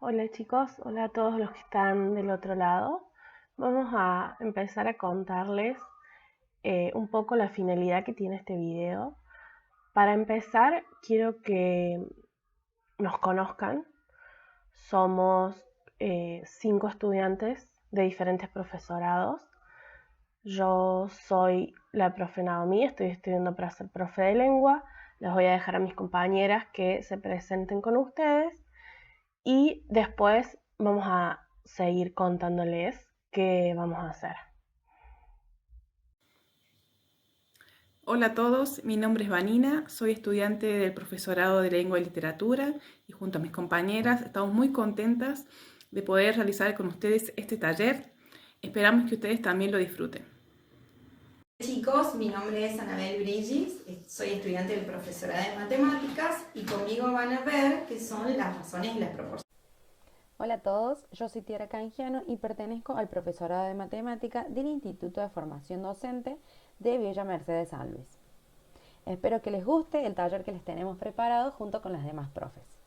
Hola chicos, hola a todos los que están del otro lado. Vamos a empezar a contarles un poco la finalidad que tiene este video. Para empezar, quiero que nos conozcan. Somos 5 estudiantes de diferentes profesorados. Yo soy la profe Naomi, estoy estudiando para ser profe de lengua. Les voy a dejar a mis compañeras que se presenten con ustedes y después vamos a seguir contándoles qué vamos a hacer. Hola a todos, mi nombre es Vanina, soy estudiante del profesorado de Lengua y Literatura y junto a mis compañeras estamos muy contentas de poder realizar con ustedes este taller. Esperamos que ustedes también lo disfruten. Chicos, mi nombre es Anabel Brigis, soy estudiante del profesorado de matemáticas y conmigo van a ver qué son las razones y las proporciones. Hola a todos, yo soy Tiara Canjiano y pertenezco al profesorado de matemática del Instituto de Formación Docente de Villa Mercedes San Luis. Espero que les guste el taller que les tenemos preparado junto con las demás profes.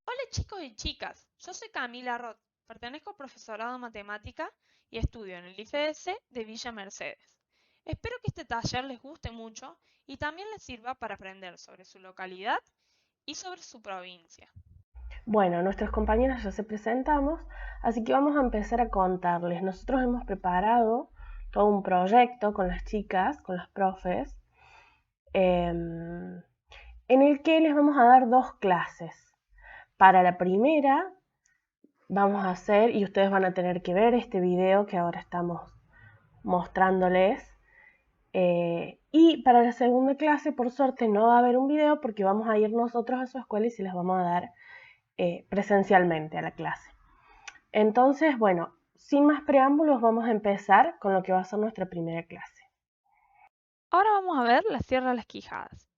Hola chicos y chicas, yo soy Camila Roth, pertenezco al profesorado de matemática y estudio en el IFS de Villa Mercedes. Espero que este taller les guste mucho y también les sirva para aprender sobre su localidad y sobre su provincia. Bueno, nuestros compañeros ya se presentamos, así que vamos a empezar a contarles. Nosotros hemos preparado todo un proyecto con las chicas, con las profes, en el que les vamos a dar 2 clases. Para la primera vamos a hacer, y ustedes van a tener que ver este video que ahora estamos mostrándoles. Y para la segunda clase, por suerte, no va a haber un video porque vamos a ir nosotros a su escuela y se les vamos a dar presencialmente a la clase. Entonces, bueno, sin más preámbulos, vamos a empezar con lo que va a ser nuestra primera clase. Ahora vamos a ver la Sierra de las Quijadas.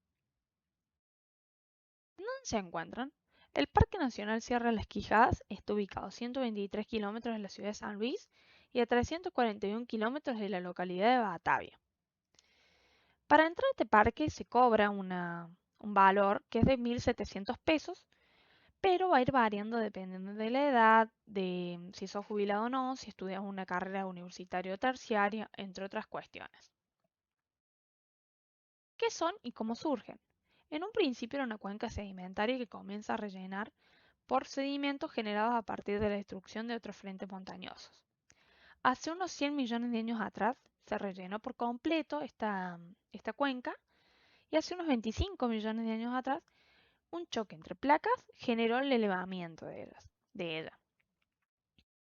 ¿Dónde se encuentran? El Parque Nacional Sierra de las Quijadas está ubicado a 123 kilómetros de la ciudad de San Luis y a 341 kilómetros de la localidad de Batavia. Para entrar a este parque se cobra un valor que es de 1.700 pesos, pero va a ir variando dependiendo de la edad, de si sos jubilado o no, si estudias una carrera universitaria o terciaria, entre otras cuestiones. ¿Qué son y cómo surgen? En un principio era una cuenca sedimentaria que comienza a rellenar por sedimentos generados a partir de la destrucción de otros frentes montañosos. Hace unos 100 millones de años atrás se rellenó por completo esta cuenca y hace unos 25 millones de años atrás un choque entre placas generó el elevamiento de ella.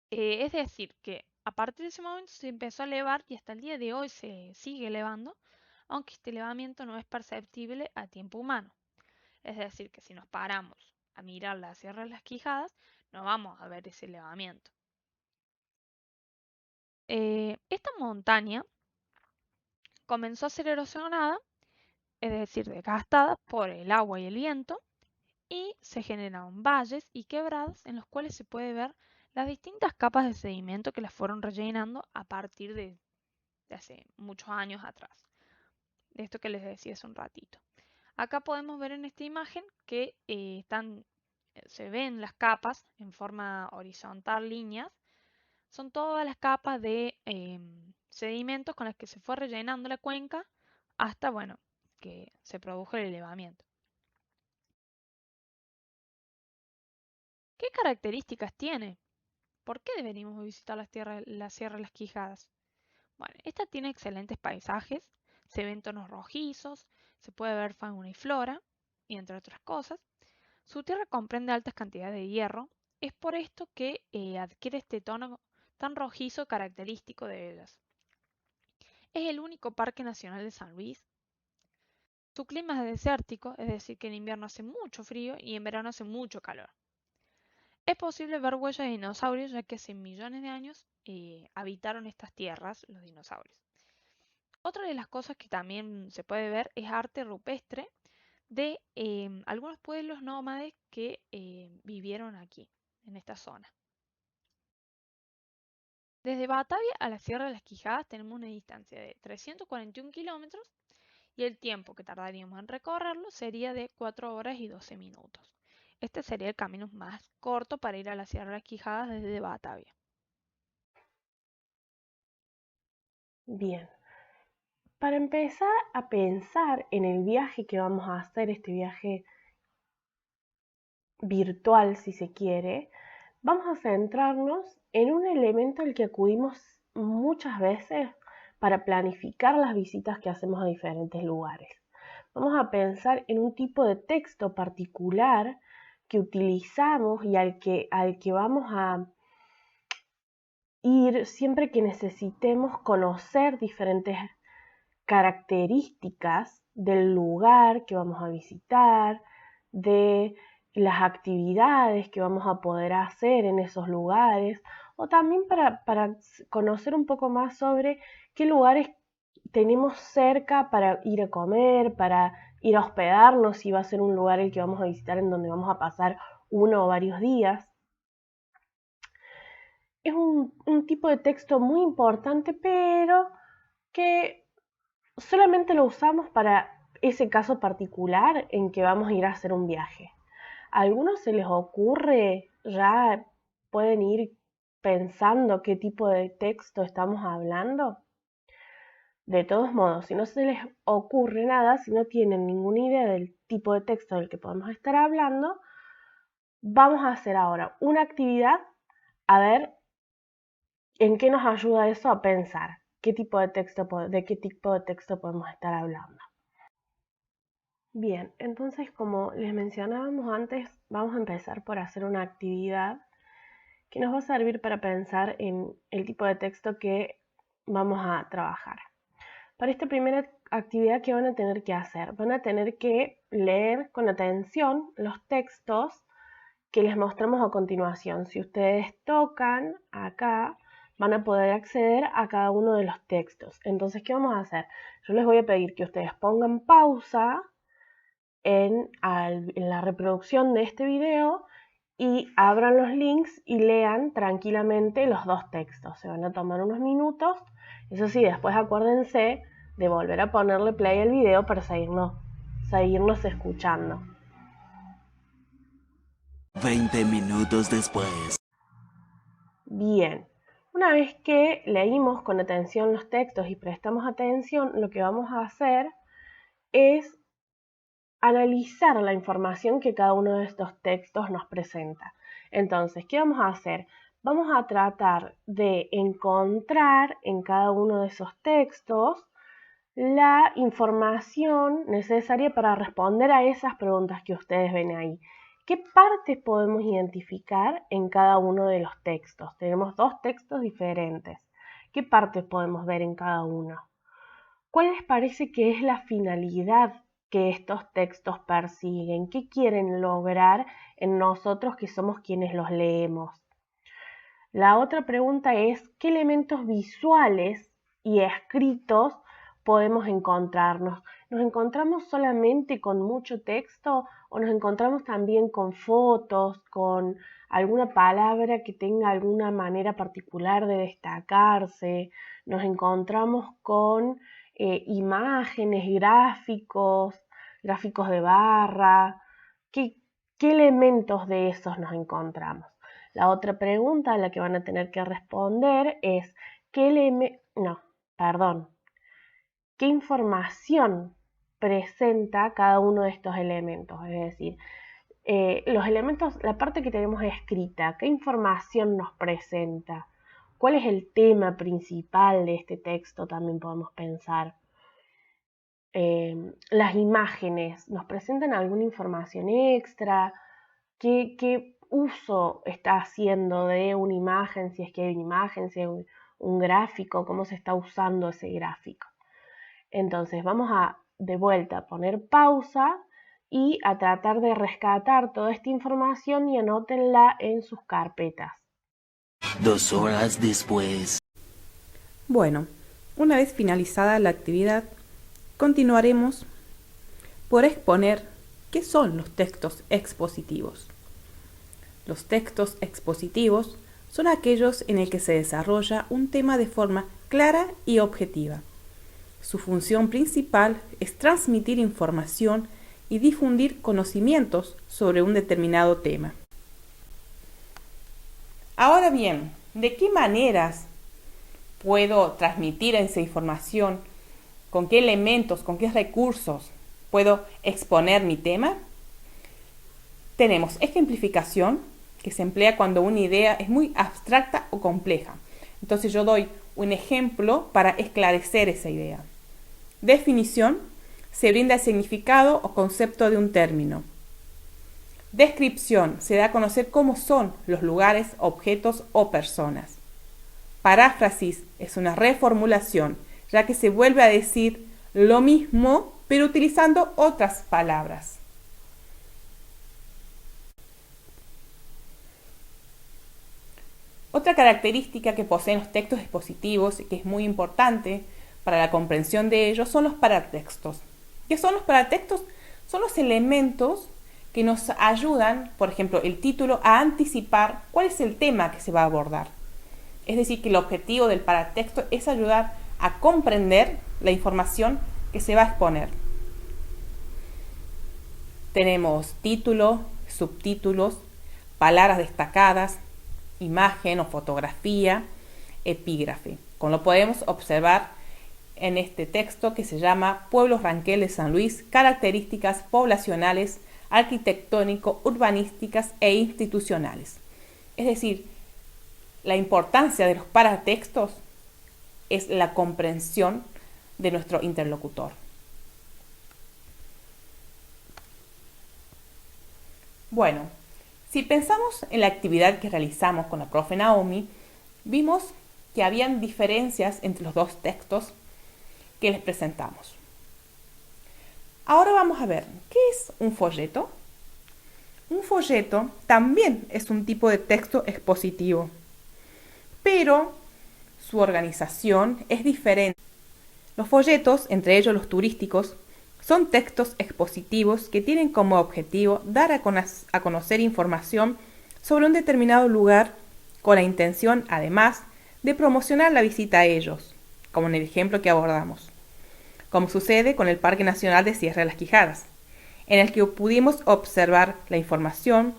Es decir, que a partir de ese momento se empezó a elevar y hasta el día de hoy se sigue elevando, aunque este elevamiento no es perceptible a tiempo humano. Es decir, que si nos paramos a mirar la Sierra de las Quijadas, no vamos a ver ese elevamiento. Esta montaña comenzó a ser erosionada, es decir, desgastada por el agua y el viento, y se generaron valles y quebradas en los cuales se puede ver las distintas capas de sedimento que las fueron rellenando a partir de hace muchos años atrás. De esto que les decía hace un ratito. Acá podemos ver en esta imagen que se ven las capas en forma horizontal, líneas. Son todas las capas de sedimentos con las que se fue rellenando la cuenca hasta, bueno, que se produjo el elevamiento. ¿Qué características tiene? ¿Por qué deberíamos visitar la Sierra de las Quijadas? Bueno, esta tiene excelentes paisajes, se ven tonos rojizos, se puede ver fauna y flora, y entre otras cosas. Su tierra comprende altas cantidades de hierro, es por esto que adquiere este tono tan rojizo característico de ellas. Es el único parque nacional de San Luis. Su clima es desértico, es decir, que en invierno hace mucho frío y en verano hace mucho calor. Es posible ver huellas de dinosaurios ya que hace millones de años habitaron estas tierras los dinosaurios. Otra de las cosas que también se puede ver es arte rupestre de algunos pueblos nómades que vivieron aquí, en esta zona. Desde Batavia a la Sierra de las Quijadas tenemos una distancia de 341 kilómetros y el tiempo que tardaríamos en recorrerlo sería de 4 horas y 12 minutos. Este sería el camino más corto para ir a la Sierra de las Quijadas desde Batavia. Bien, para empezar a pensar en el viaje que vamos a hacer, este viaje virtual si se quiere, vamos a centrarnos en un elemento al que acudimos muchas veces para planificar las visitas que hacemos a diferentes lugares. Vamos a pensar en un tipo de texto particular que utilizamos y al que vamos a ir siempre que necesitemos conocer diferentes características del lugar que vamos a visitar, de las actividades que vamos a poder hacer en esos lugares, o también para conocer un poco más sobre qué lugares tenemos cerca para ir a comer, para ir a hospedarnos, si va a ser un lugar el que vamos a visitar en donde vamos a pasar uno o varios días. Es un tipo de texto muy importante, pero que solamente lo usamos para ese caso particular en que vamos a ir a hacer un viaje. ¿A algunos se les ocurre, ya pueden ir pensando qué tipo de texto estamos hablando? De todos modos, si no se les ocurre nada, si no tienen ninguna idea del tipo de texto del que podemos estar hablando, vamos a hacer ahora una actividad a ver en qué nos ayuda eso a pensar de qué tipo de texto podemos estar hablando. Bien, entonces como les mencionábamos antes, vamos a empezar por hacer una actividad que nos va a servir para pensar en el tipo de texto que vamos a trabajar. Para esta primera actividad, ¿qué van a tener que hacer? Van a tener que leer con atención los textos que les mostramos a continuación. Si ustedes tocan acá, van a poder acceder a cada uno de los textos. Entonces, ¿qué vamos a hacer? Yo les voy a pedir que ustedes pongan pausa en la reproducción de este video y abran los links y lean tranquilamente los dos textos. Se van a tomar unos minutos. Eso sí, después acuérdense de volver a ponerle play al video para seguirnos escuchando. 20 minutos después. Bien, una vez que leímos con atención los textos y prestamos atención, lo que vamos a hacer es analizar la información que cada uno de estos textos nos presenta. Entonces, ¿qué vamos a hacer? Vamos a tratar de encontrar en cada uno de esos textos la información necesaria para responder a esas preguntas que ustedes ven ahí. ¿Qué partes podemos identificar en cada uno de los textos? Tenemos dos textos diferentes. ¿Qué partes podemos ver en cada uno? ¿Cuál les parece que es la finalidad que estos textos persiguen? ¿Qué quieren lograr en nosotros que somos quienes los leemos? La otra pregunta es, ¿qué elementos visuales y escritos podemos encontrarnos? ¿Nos encontramos solamente con mucho texto o nos encontramos también con fotos, con alguna palabra que tenga alguna manera particular de destacarse? ¿Nos encontramos con imágenes, gráficos de barra? ¿Qué elementos de esos nos encontramos? La otra pregunta a la que van a tener que responder es ¿qué información presenta cada uno de estos elementos? Es decir, los elementos, la parte que tenemos escrita, ¿qué información nos presenta? ¿Cuál es el tema principal de este texto? También podemos pensar. Las imágenes, ¿nos presentan alguna información extra? ¿Qué uso está haciendo de una imagen? Si es que hay una imagen, si hay un gráfico, ¿cómo se está usando ese gráfico? Entonces vamos a de vuelta a poner pausa y a tratar de rescatar toda esta información y anótenla en sus carpetas. 2 horas después. Bueno, una vez finalizada la actividad, continuaremos por exponer qué son los textos expositivos. Los textos expositivos son aquellos en el que se desarrolla un tema de forma clara y objetiva. Su función principal es transmitir información y difundir conocimientos sobre un determinado tema. Ahora bien, ¿de qué maneras puedo transmitir esa información? ¿Con qué elementos, con qué recursos puedo exponer mi tema? Tenemos ejemplificación, que se emplea cuando una idea es muy abstracta o compleja. Entonces yo doy un ejemplo para esclarecer esa idea. Definición, se brinda el significado o concepto de un término. Descripción, se da a conocer cómo son los lugares, objetos o personas. Paráfrasis es una reformulación, ya que se vuelve a decir lo mismo, pero utilizando otras palabras. Otra característica que poseen los textos expositivos y que es muy importante para la comprensión de ellos son los paratextos. ¿Qué son los paratextos? Son los elementos que nos ayudan, por ejemplo, el título, a anticipar cuál es el tema que se va a abordar. Es decir, que el objetivo del paratexto es ayudar a comprender la información que se va a exponer. Tenemos título, subtítulos, palabras destacadas, imagen o fotografía, epígrafe, como lo podemos observar en este texto que se llama Pueblos Ranquel de San Luis, características poblacionales, arquitectónico, urbanísticas e institucionales. Es decir, la importancia de los paratextos es la comprensión de nuestro interlocutor. Bueno, si pensamos en la actividad que realizamos con la profe Naomi, vimos que habían diferencias entre los dos textos que les presentamos. Ahora vamos a ver, ¿qué es un folleto? Un folleto también es un tipo de texto expositivo, pero su organización es diferente. Los folletos, entre ellos los turísticos, son textos expositivos que tienen como objetivo dar a conocer información sobre un determinado lugar con la intención, además, de promocionar la visita a ellos, como en el ejemplo que abordamos, como sucede con el Parque Nacional de Sierra de las Quijadas, en el que pudimos observar la información,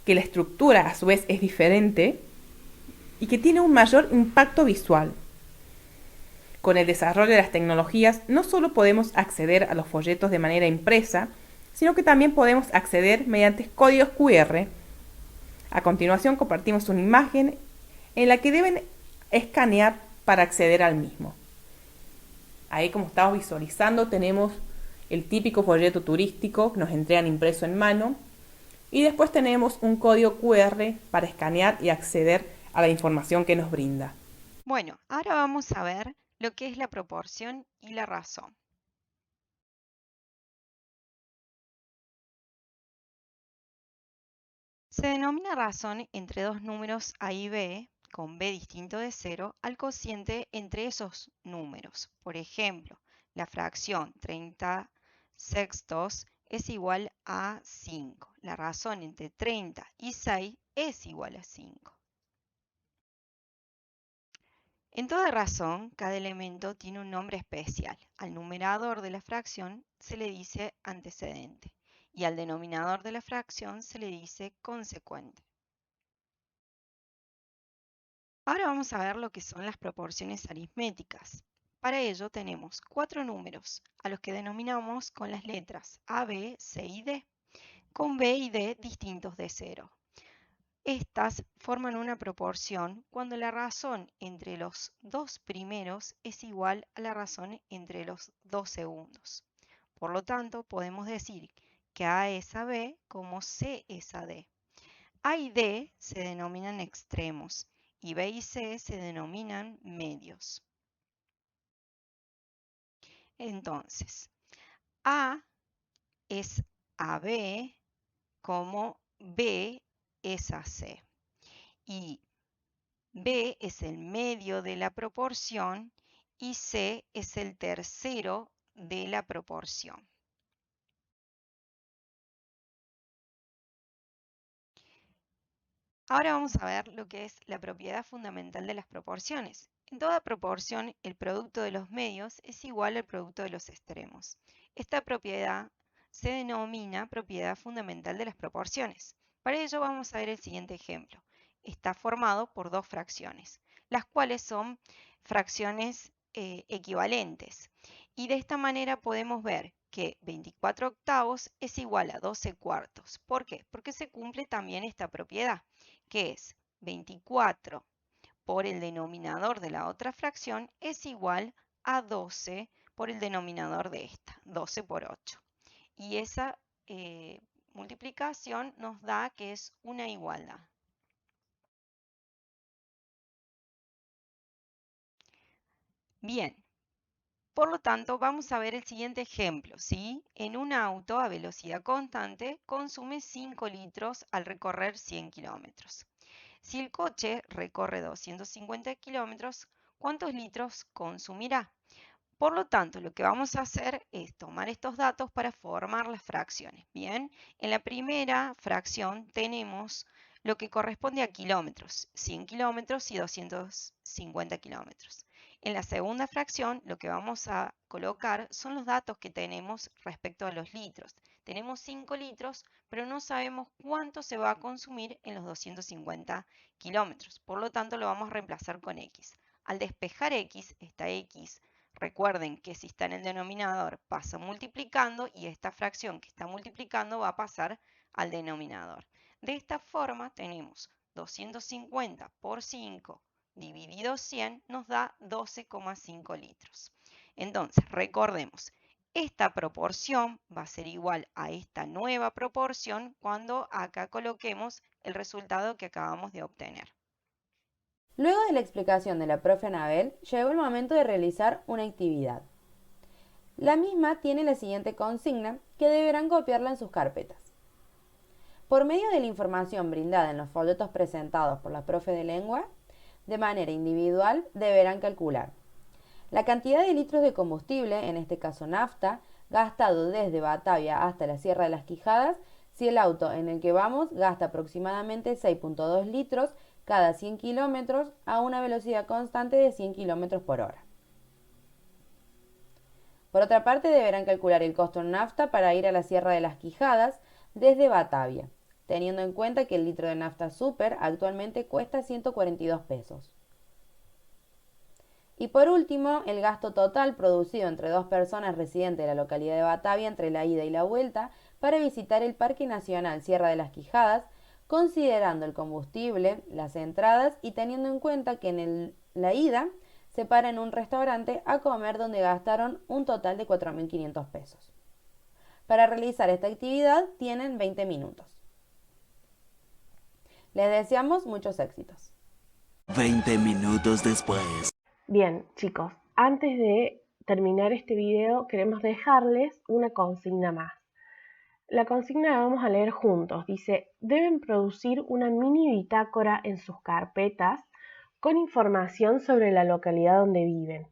que la estructura a su vez es diferente y que tiene un mayor impacto visual. Con el desarrollo de las tecnologías, no solo podemos acceder a los folletos de manera impresa, sino que también podemos acceder mediante códigos QR. A continuación compartimos una imagen en la que deben escanear para acceder al mismo. Ahí, como estamos visualizando, tenemos el típico folleto turístico que nos entregan impreso en mano y después tenemos un código QR para escanear y acceder a la información que nos brinda. Bueno, ahora vamos a ver lo que es la proporción y la razón. Se denomina razón entre dos números A y B, con B distinto de 0, al cociente entre esos números. Por ejemplo, la fracción 30 sextos es igual a 5. La razón entre 30 y 6 es igual a 5. En toda razón, cada elemento tiene un nombre especial. Al numerador de la fracción se le dice antecedente y al denominador de la fracción se le dice consecuente. Ahora vamos a ver lo que son las proporciones aritméticas. Para ello tenemos 4 números, a los que denominamos con las letras A, B, C y D, con B y D distintos de 0. Estas forman una proporción cuando la razón entre los dos primeros es igual a la razón entre los dos segundos. Por lo tanto, podemos decir que A es a B como C es a D. A y D se denominan extremos y B y C se denominan medios. Entonces, A es a B como B es a C. Y B es el medio de la proporción y C es el tercero de la proporción. Ahora vamos a ver lo que es la propiedad fundamental de las proporciones. En toda proporción, el producto de los medios es igual al producto de los extremos. Esta propiedad se denomina propiedad fundamental de las proporciones. Para ello vamos a ver el siguiente ejemplo. Está formado por dos fracciones, las cuales son fracciones equivalentes. Y de esta manera podemos ver que 24 octavos es igual a 12 cuartos. ¿Por qué? Porque se cumple también esta propiedad, que es 24 por el denominador de la otra fracción es igual a 12 por el denominador de esta, 12 por 8. Y esa multiplicación nos da que es una igualdad. Bien, por lo tanto vamos a ver el siguiente ejemplo, ¿sí? En un auto a velocidad constante consume 5 litros al recorrer 100 kilómetros. Si el coche recorre 250 kilómetros, ¿cuántos litros consumirá? Por lo tanto, lo que vamos a hacer es tomar estos datos para formar las fracciones. Bien, en la primera fracción tenemos lo que corresponde a kilómetros, 100 kilómetros y 250 kilómetros. En la segunda fracción, lo que vamos a colocar son los datos que tenemos respecto a los litros. Tenemos 5 litros, pero no sabemos cuánto se va a consumir en los 250 kilómetros. Por lo tanto, lo vamos a reemplazar con X. Al despejar X, esta X, recuerden que si está en el denominador pasa multiplicando y esta fracción que está multiplicando va a pasar al denominador. De esta forma tenemos 250 por 5 dividido 100 nos da 12,5 litros. Entonces, recordemos, esta proporción va a ser igual a esta nueva proporción cuando acá coloquemos el resultado que acabamos de obtener. Luego de la explicación de la profe Anabel, llegó el momento de realizar una actividad. La misma tiene la siguiente consigna que deberán copiarla en sus carpetas. Por medio de la información brindada en los folletos presentados por la profe de lengua, de manera individual deberán calcular la cantidad de litros de combustible, en este caso nafta, gastado desde Batavia hasta la Sierra de las Quijadas, si el auto en el que vamos gasta aproximadamente 6.2 litros cada 100 kilómetros a una velocidad constante de 100 kilómetros por hora. Por otra parte, deberán calcular el costo en nafta para ir a la Sierra de las Quijadas desde Batavia, teniendo en cuenta que el litro de nafta super actualmente cuesta 142 pesos. Y por último, el gasto total producido entre dos personas residentes de la localidad de Batavia entre la ida y la vuelta para visitar el Parque Nacional Sierra de las Quijadas, considerando el combustible, las entradas y teniendo en cuenta que en la ida se para en un restaurante a comer donde gastaron un total de 4.500 pesos. Para realizar esta actividad tienen 20 minutos. Les deseamos muchos éxitos. 20 minutos después. Bien, chicos, antes de terminar este video queremos dejarles una consigna más. La consigna la vamos a leer juntos. Dice, deben producir una mini bitácora en sus carpetas con información sobre la localidad donde viven.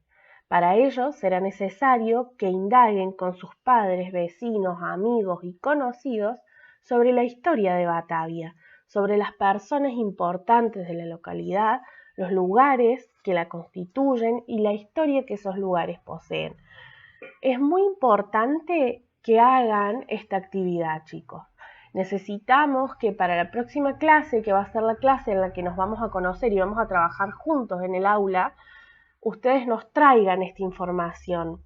Para ello será necesario que indaguen con sus padres, vecinos, amigos y conocidos sobre la historia de Batavia, sobre las personas importantes de la localidad, los lugares que la constituyen y la historia que esos lugares poseen. Es muy importante que hagan esta actividad, chicos. Necesitamos que para la próxima clase, que va a ser la clase en la que nos vamos a conocer y vamos a trabajar juntos en el aula, ustedes nos traigan esta información.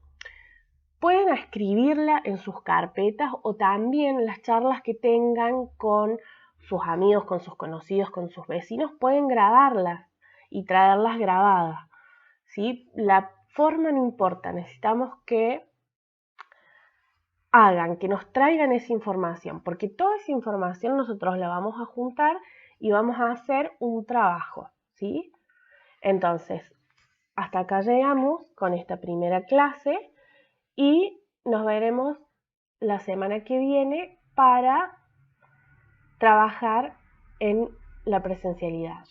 Pueden escribirla en sus carpetas o también las charlas que tengan con sus amigos, con sus conocidos, con sus vecinos, pueden grabarlas y traerlas grabadas, ¿sí? La forma no importa, necesitamos que que nos traigan esa información, porque toda esa información nosotros la vamos a juntar y vamos a hacer un trabajo, ¿sí? Entonces, hasta acá llegamos con esta primera clase y nos veremos la semana que viene para trabajar en la presencialidad.